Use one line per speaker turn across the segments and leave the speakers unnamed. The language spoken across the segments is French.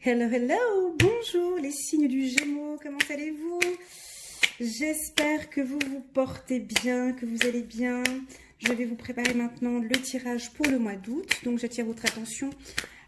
Hello, hello, bonjour les signes du Gémeaux, comment allez-vous? J'espère que vous vous portez bien, que vous allez bien. Je vais vous préparer maintenant le tirage pour le mois d'août. Donc j'attire votre attention.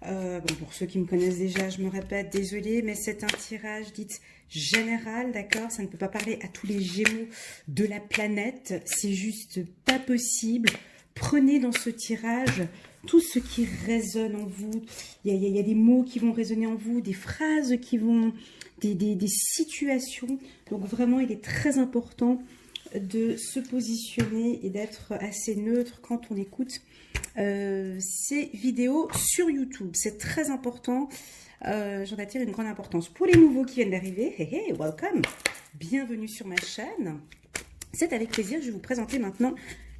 Pour ceux qui me connaissent déjà, je me répète, désolée, mais c'est un tirage dit général, d'accord? Ça ne peut pas parler à tous les Gémeaux de la planète, c'est juste pas possible. Prenez dans ce tirage tout ce qui résonne en vous. Il y a des mots qui vont résonner en vous, des phrases qui vont, des situations. Donc vraiment, il est très important de se positionner et d'être assez neutre quand on écoute ces vidéos sur YouTube. C'est très important. J'en attire une grande importance. Pour les nouveaux qui viennent d'arriver, hey, hey, welcome, bienvenue sur ma chaîne. C'est avec plaisir que je vais vous présenter maintenant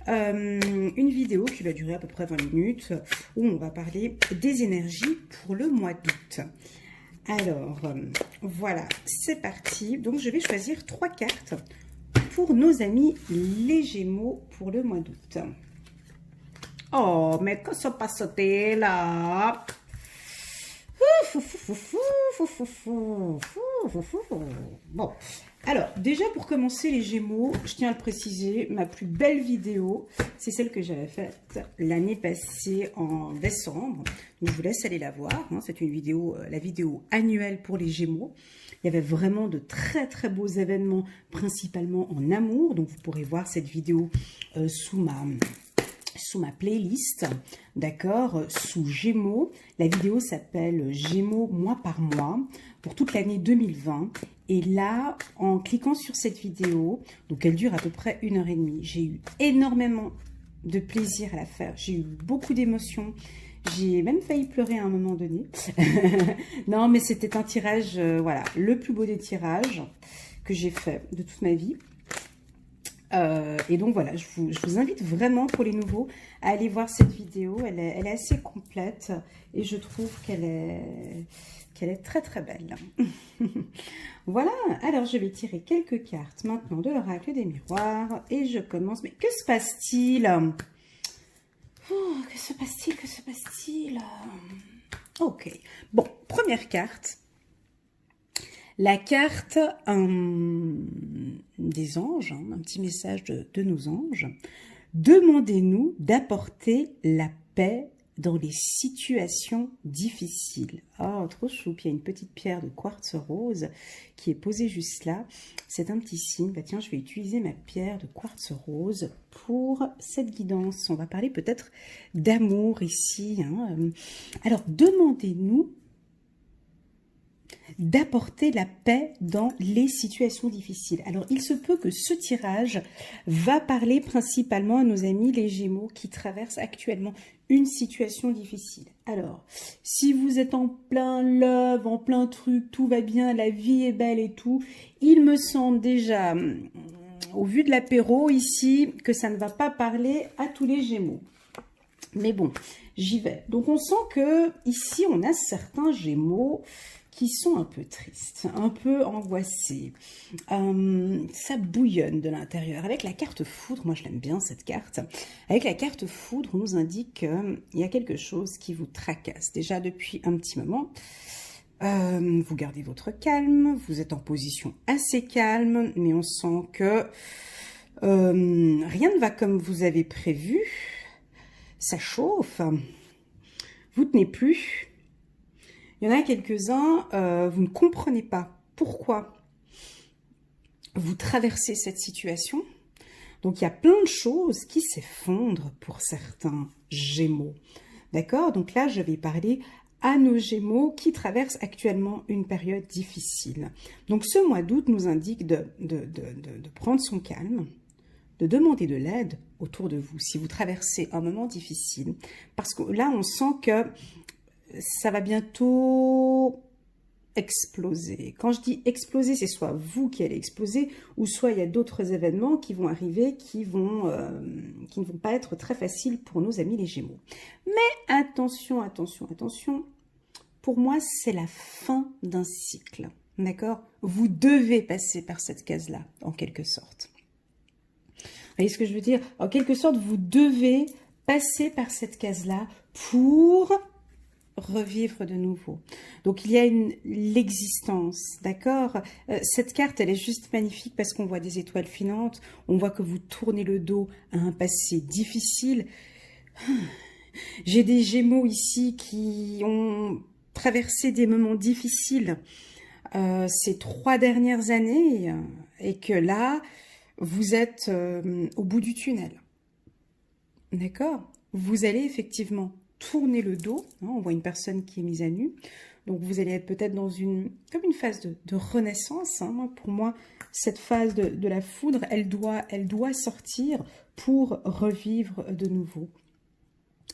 une vidéo qui va durer à peu près 20 minutes où on va parler des énergies pour le mois d'août. Alors, voilà, c'est parti. Donc, je vais choisir 3 cartes pour nos amis les Gémeaux pour le mois d'août. Oh, mais que se passe-t-il là? Bon, alors déjà pour commencer les Gémeaux, je tiens à le préciser, ma plus belle vidéo, c'est celle que j'avais faite l'année passée en décembre. Donc je vous laisse aller la voir, hein. C'est une vidéo, la vidéo annuelle pour les Gémeaux. Il y avait vraiment de très très beaux événements, principalement en amour. Donc vous pourrez voir cette vidéo sous ma playlist, d'accord, sous Gémeaux. La vidéo s'appelle Gémeaux mois par mois pour toute l'année 2020. Et là, en cliquant sur cette vidéo, donc elle dure à peu près 1h30, j'ai eu énormément de plaisir à la faire. J'ai eu beaucoup d'émotions. J'ai même failli pleurer à un moment donné. Non, mais c'était un tirage, voilà, le plus beau des tirages que j'ai fait de toute ma vie. Et donc voilà, je vous invite vraiment pour les nouveaux à aller voir cette vidéo. Elle est assez complète et je trouve qu'elle est très très belle. Voilà, alors je vais tirer quelques cartes maintenant de l'oracle des miroirs et je commence. Mais que se passe-t-il? Oh, que se passe-t-il? Que se passe-t-il? Ok, bon, première carte. La carte des anges, hein, un petit message de nos anges. Demandez-nous d'apporter la paix dans les situations difficiles. Oh, trop chou. Puis il y a une petite pierre de quartz rose qui est posée juste là. C'est un petit signe. Bah, tiens, je vais utiliser ma pierre de quartz rose pour cette guidance. On va parler peut-être d'amour ici, hein. Alors, demandez-nous d'apporter la paix dans les situations difficiles. Alors, il se peut que ce tirage va parler principalement à nos amis les Gémeaux qui traversent actuellement une situation difficile. Alors, si vous êtes en plein love, en plein truc, tout va bien, la vie est belle et tout, il me semble déjà, au vu de l'apéro ici, que ça ne va pas parler à tous les Gémeaux. Mais bon, j'y vais. Donc, on sent que ici, on a certains Gémeaux qui sont un peu tristes, un peu angoissés. Ça bouillonne de l'intérieur. Avec la carte foudre, moi je l'aime bien cette carte, avec la carte foudre, on nous indique qu'il y a quelque chose qui vous tracasse. Déjà depuis un petit moment, vous gardez votre calme, vous êtes en position assez calme, mais on sent que rien ne va comme vous avez prévu. Ça chauffe, vous tenez plus. Il y en a quelques-uns, vous ne comprenez pas pourquoi vous traversez cette situation. Donc, il y a plein de choses qui s'effondrent pour certains Gémeaux. D'accord? Donc là, je vais parler à nos Gémeaux qui traversent actuellement une période difficile. Donc, ce mois d'août nous indique de prendre son calme, de demander de l'aide autour de vous si vous traversez un moment difficile. Parce que là, on sent que ça va bientôt exploser. Quand je dis exploser, c'est soit vous qui allez exploser, ou soit il y a d'autres événements qui vont arriver, qui ne vont pas être très faciles pour nos amis les Gémeaux. Mais attention, attention, attention, pour moi, c'est la fin d'un cycle. D'accord? Vous devez passer par cette case-là, en quelque sorte. Vous voyez ce que je veux dire? En quelque sorte, vous devez passer par cette case-là pour revivre de nouveau. Donc, il y a l'existence, d'accord? Cette carte, elle est juste magnifique parce qu'on voit des étoiles filantes, on voit que vous tournez le dos à un passé difficile. J'ai des Gémeaux ici qui ont traversé des moments difficiles ces 3 dernières années et que là, vous êtes au bout du tunnel. D'accord? Vous allez effectivement tourner le dos. Hein, on voit une personne qui est mise à nu. Donc, vous allez être peut-être dans comme une phase de renaissance. Hein. Pour moi, cette phase de la foudre, elle doit sortir pour revivre de nouveau.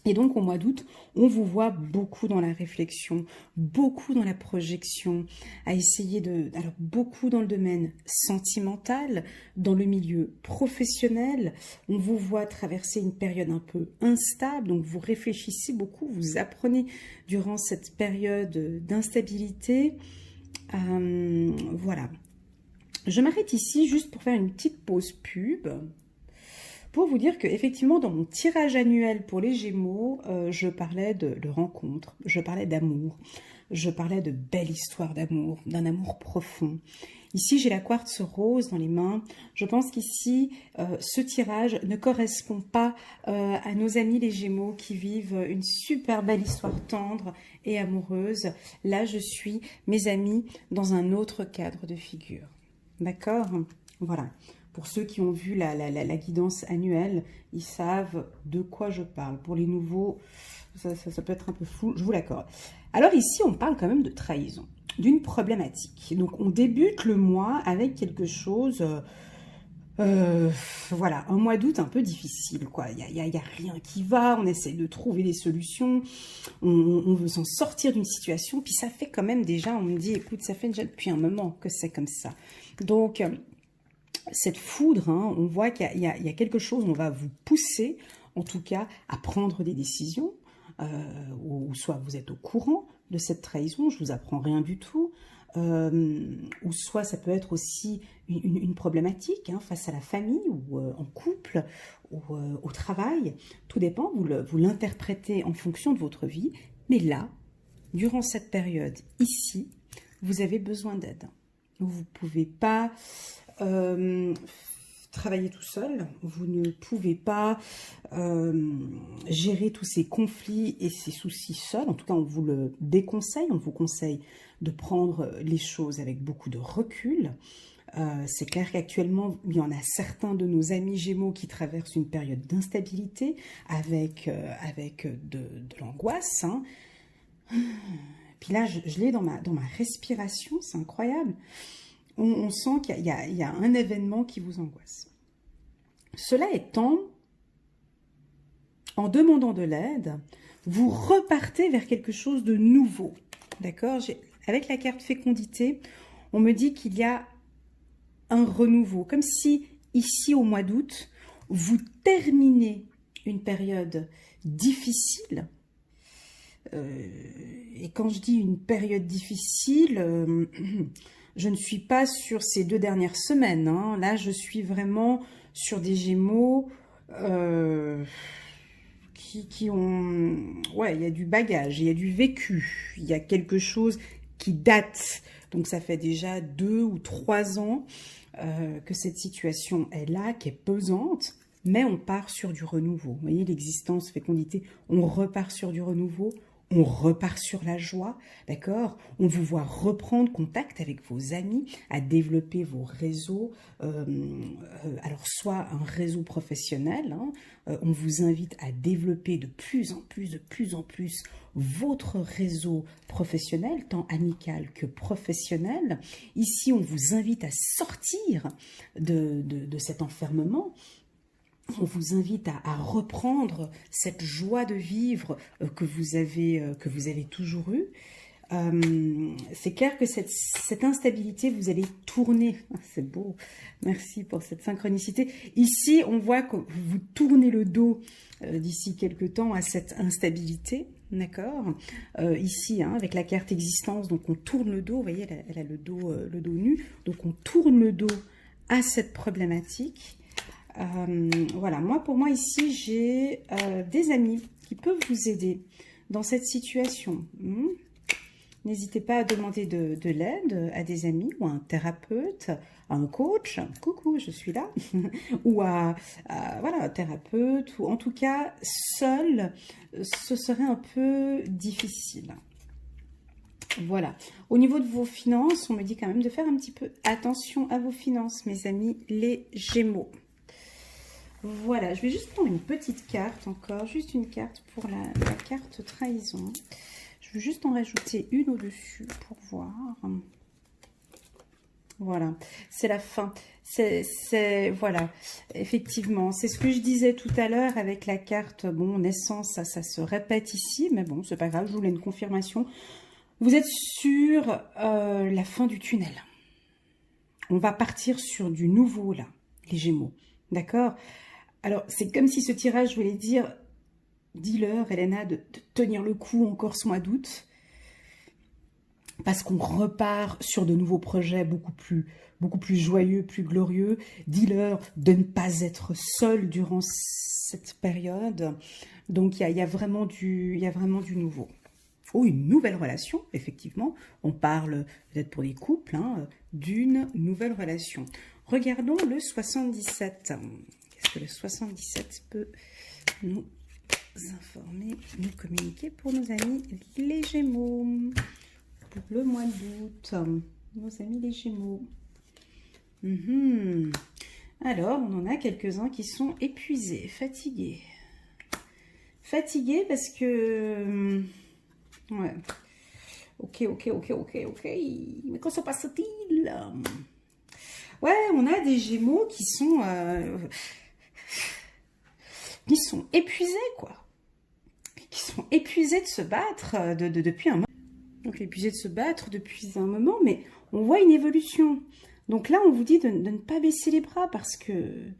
Et donc, au mois d'août, on vous voit beaucoup dans la réflexion, beaucoup dans la projection, à essayer alors beaucoup dans le domaine sentimental, dans le milieu professionnel. On vous voit traverser une période un peu instable, donc vous réfléchissez beaucoup, vous apprenez durant cette période d'instabilité. Voilà. Je m'arrête ici juste pour faire une petite pause pub. Pour vous dire que effectivement dans mon tirage annuel pour les Gémeaux, je parlais de rencontres, je parlais d'amour, je parlais de belles histoires d'amour, d'un amour profond. Ici, j'ai la quartz rose dans les mains. Je pense qu'ici, ce tirage ne correspond pas à nos amis les Gémeaux qui vivent une super belle histoire tendre et amoureuse. Là, je suis, mes amis, dans un autre cadre de figure. D'accord? Voilà. Pour ceux qui ont vu la guidance annuelle, ils savent de quoi je parle. Pour les nouveaux, ça peut être un peu flou, je vous l'accorde. Alors ici, on parle quand même de trahison, d'une problématique. Donc, on débute le mois avec quelque chose, voilà, un mois d'août un peu difficile, quoi. Il y a rien qui va, on essaie de trouver des solutions, on veut s'en sortir d'une situation, puis ça fait quand même déjà, on me dit, écoute, ça fait déjà depuis un moment que c'est comme ça. Donc, cette foudre, hein, on voit qu'il y a quelque chose, on va vous pousser, en tout cas, à prendre des décisions, ou soit vous êtes au courant de cette trahison, je vous apprends rien du tout, ou soit ça peut être aussi une problématique hein, face à la famille, ou en couple, ou au travail, tout dépend, vous l'interprétez en fonction de votre vie, mais là, durant cette période, ici, vous avez besoin d'aide. Vous ne pouvez pas travailler tout seul, vous ne pouvez pas gérer tous ces conflits et ces soucis seul. En tout cas, on vous le déconseille, on vous conseille de prendre les choses avec beaucoup de recul. C'est clair qu'actuellement, il y en a certains de nos amis Gémeaux qui traversent une période d'instabilité avec de l'angoisse. Hein. Puis là, je l'ai dans ma respiration, c'est incroyable. On sent qu'il y a un événement qui vous angoisse. Cela étant, en demandant de l'aide, vous repartez vers quelque chose de nouveau. D'accord? Avec la carte fécondité, on me dit qu'il y a un renouveau. Comme si, ici, au mois d'août, vous terminez une période difficile. Et quand je dis une période difficile... je ne suis pas sur ces 2 dernières semaines. Hein. Là, je suis vraiment sur des Gémeaux qui ont... Ouais, il y a du bagage, il y a du vécu. Il y a quelque chose qui date. Donc, ça fait déjà 2 ou 3 ans que cette situation est là, qui est pesante. Mais on part sur du renouveau. Vous voyez, l'existence, fécondité, on repart sur du renouveau. On repart sur la joie, d'accord? On vous voit reprendre contact avec vos amis, à développer vos réseaux, alors soit un réseau professionnel, hein, on vous invite à développer de plus en plus votre réseau professionnel, tant amical que professionnel. Ici, on vous invite à sortir de cet enfermement. On vous invite à reprendre cette joie de vivre que vous avez toujours eue. C'est clair que cette instabilité, vous allez tourner. C'est beau, merci pour cette synchronicité. Ici, on voit que vous tournez le dos d'ici quelques temps à cette instabilité. D'accord. Ici, hein, avec la carte existence, donc on tourne le dos. Vous voyez, elle a le dos nu. Donc on tourne le dos à cette problématique. Voilà, pour moi ici, j'ai des amis qui peuvent vous aider dans cette situation. N'hésitez pas à demander de l'aide à des amis ou à un thérapeute, à un coach, coucou, je suis là, ou voilà, un thérapeute, ou en tout cas, seul, ce serait un peu difficile. Voilà. Au niveau de vos finances, on me dit quand même de faire un petit peu attention à vos finances, mes amis, les Gémeaux. Voilà, je vais juste prendre une petite carte encore, juste une carte pour la carte trahison. Je veux juste en rajouter une au-dessus pour voir. Voilà, c'est la fin. Voilà, effectivement, c'est ce que je disais tout à l'heure avec la carte, bon, naissance, ça se répète ici, mais bon, c'est pas grave, je voulais une confirmation. Vous êtes sur la fin du tunnel. On va partir sur du nouveau, là, les Gémeaux, d'accord? Alors, c'est comme si ce tirage voulait dire... Dis-leur, Elena, de tenir le coup encore ce mois d'août, parce qu'on repart sur de nouveaux projets beaucoup plus joyeux, plus glorieux. Dis-leur de ne pas être seul durant cette période. Donc, il y a vraiment du nouveau. Oh, une nouvelle relation, effectivement. On parle, peut-être pour les couples, hein, d'une nouvelle relation. Regardons le 77. Qu'est-ce que le 77 peut nous informer, nous communiquer pour nos amis les Gémeaux pour le mois d'août, nos amis les Gémeaux. Alors, on en a quelques-uns qui sont épuisés, fatigués. Fatigués parce que... ouais. Ok. Mais quand se passe-t-il? Ouais, on a des Gémeaux qui sont épuisés, quoi. Qui sont épuisés de se battre depuis un moment. Donc, épuisés de se battre depuis un moment, mais on voit une évolution. Donc là, on vous dit de ne pas baisser les bras parce qu'il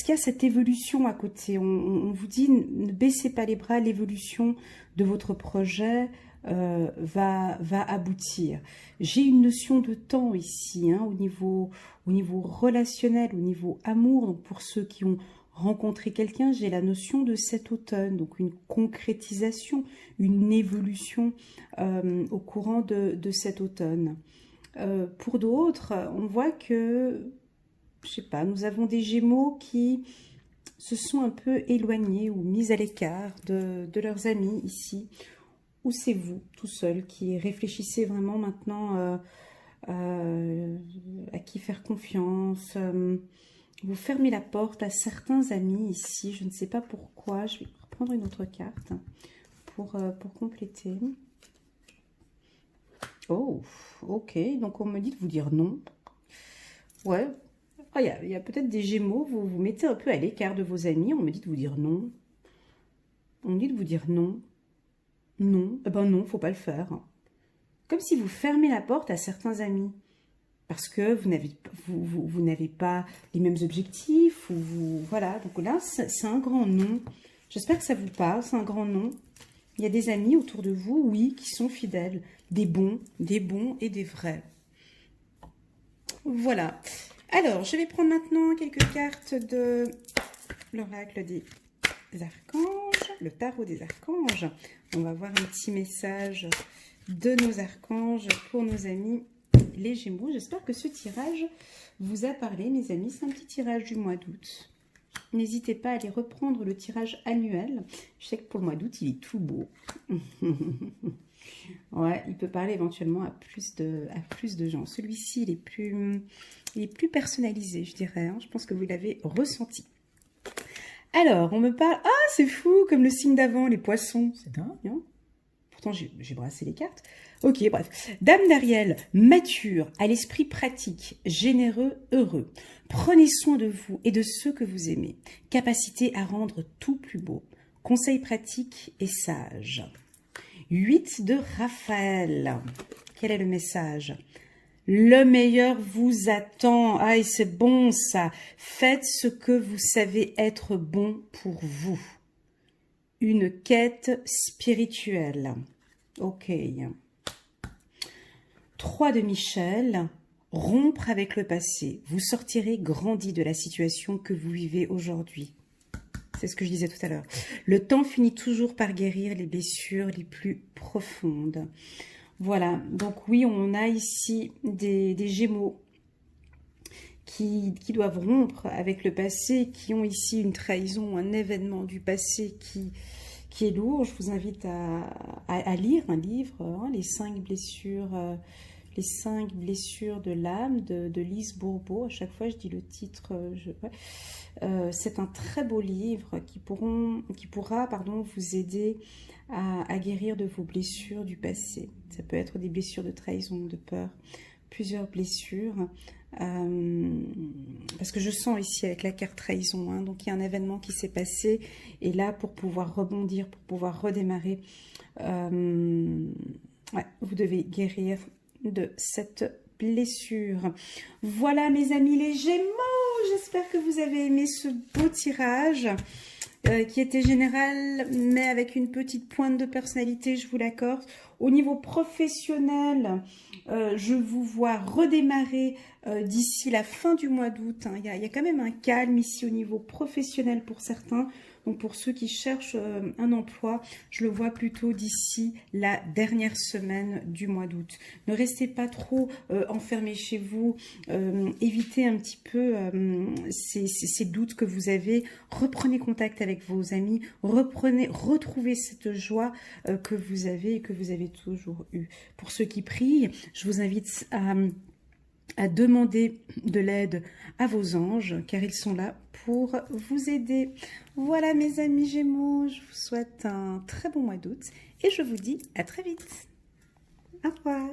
y a cette évolution à côté. On vous dit ne baissez pas les bras, l'évolution de votre projet va aboutir. J'ai une notion de temps ici, hein, au niveau relationnel, au niveau amour. Donc pour ceux qui ont rencontrer quelqu'un, j'ai la notion de cet automne, donc une concrétisation, une évolution au courant de cet automne. Pour d'autres, on voit que, je sais pas, nous avons des Gémeaux qui se sont un peu éloignés ou mis à l'écart de leurs amis ici, ou c'est vous, tout seul, qui réfléchissez vraiment maintenant à qui faire confiance. Vous fermez la porte à certains amis ici, je ne sais pas pourquoi. Je vais reprendre une autre carte pour compléter. Oh, ok, donc on me dit de vous dire non. Ouais, il y a peut-être des Gémeaux, vous vous mettez un peu à l'écart de vos amis, on me dit de vous dire non. On me dit de vous dire non. Non, eh ben non, faut pas le faire. Comme si vous fermez la porte à certains amis. Parce que vous n'avez pas les mêmes objectifs, voilà. Donc là, c'est un grand non. J'espère que ça vous parle, c'est un grand non. Il y a des amis autour de vous, oui, qui sont fidèles. Des bons et des vrais. Voilà. Alors, je vais prendre maintenant quelques cartes de l'oracle des archanges, le tarot des archanges. On va voir un petit message de nos archanges pour nos amis les Gémeaux. J'espère que ce tirage vous a parlé, mes amis. C'est un petit tirage du mois d'août. N'hésitez pas à aller reprendre le tirage annuel. Je sais que pour le mois d'août, il est tout beau. Ouais, il peut parler éventuellement à plus de gens. Celui-ci, il est plus personnalisé, je dirais. Hein. Je pense que vous l'avez ressenti. Alors, on me parle... Ah, c'est fou, comme le signe d'avant, les poissons. C'est dingue, hein. Pourtant, j'ai brassé les cartes. Ok, bref. Dame d'Ariel, mature, à l'esprit pratique, généreux, heureux. Prenez soin de vous et de ceux que vous aimez. Capacité à rendre tout plus beau. Conseil pratique et sage. 8 de Raphaël. Quel est le message? Le meilleur vous attend. Aïe, c'est bon ça. Faites ce que vous savez être bon pour vous. Une quête spirituelle. Ok. 3 de Michel. Rompre avec le passé. Vous sortirez grandi de la situation que vous vivez aujourd'hui. c'est ce que je disais tout à l'heure. Le temps finit toujours par guérir les blessures les plus profondes. Voilà, donc oui, on a ici des Gémeaux qui doivent rompre avec le passé, qui ont ici une trahison, un événement du passé qui est lourd. Je vous invite à lire un livre, hein, les 5 blessures de l'âme de Lise Bourbeau. À chaque fois, je dis le titre. C'est un très beau livre qui pourra vous aider à guérir de vos blessures du passé. Ça peut être des blessures de trahison, de peur, plusieurs blessures. Parce que je sens ici avec la carte trahison, hein, donc il y a un événement qui s'est passé, et là pour pouvoir rebondir, pour pouvoir redémarrer, vous devez guérir de cette blessure. Voilà mes amis les Gémeaux, j'espère que vous avez aimé ce beau tirage qui était général mais avec une petite pointe de personnalité, je vous l'accorde. Au niveau professionnel, je vous vois redémarrer d'ici la fin du mois d'août. Hein. Il y a quand même un calme ici au niveau professionnel pour certains. Donc pour ceux qui cherchent un emploi, je le vois plutôt d'ici la dernière semaine du mois d'août. Ne restez pas trop enfermés chez vous. Évitez un petit peu ces doutes que vous avez. Reprenez contact avec vos amis. Retrouvez cette joie que vous avez et que vous avez toujours eue. Pour ceux qui prient, je vous invite à demander de l'aide à vos anges, car ils sont là pour vous aider. Voilà mes amis Gémeaux, je vous souhaite un très bon mois d'août et je vous dis à très vite. Au revoir.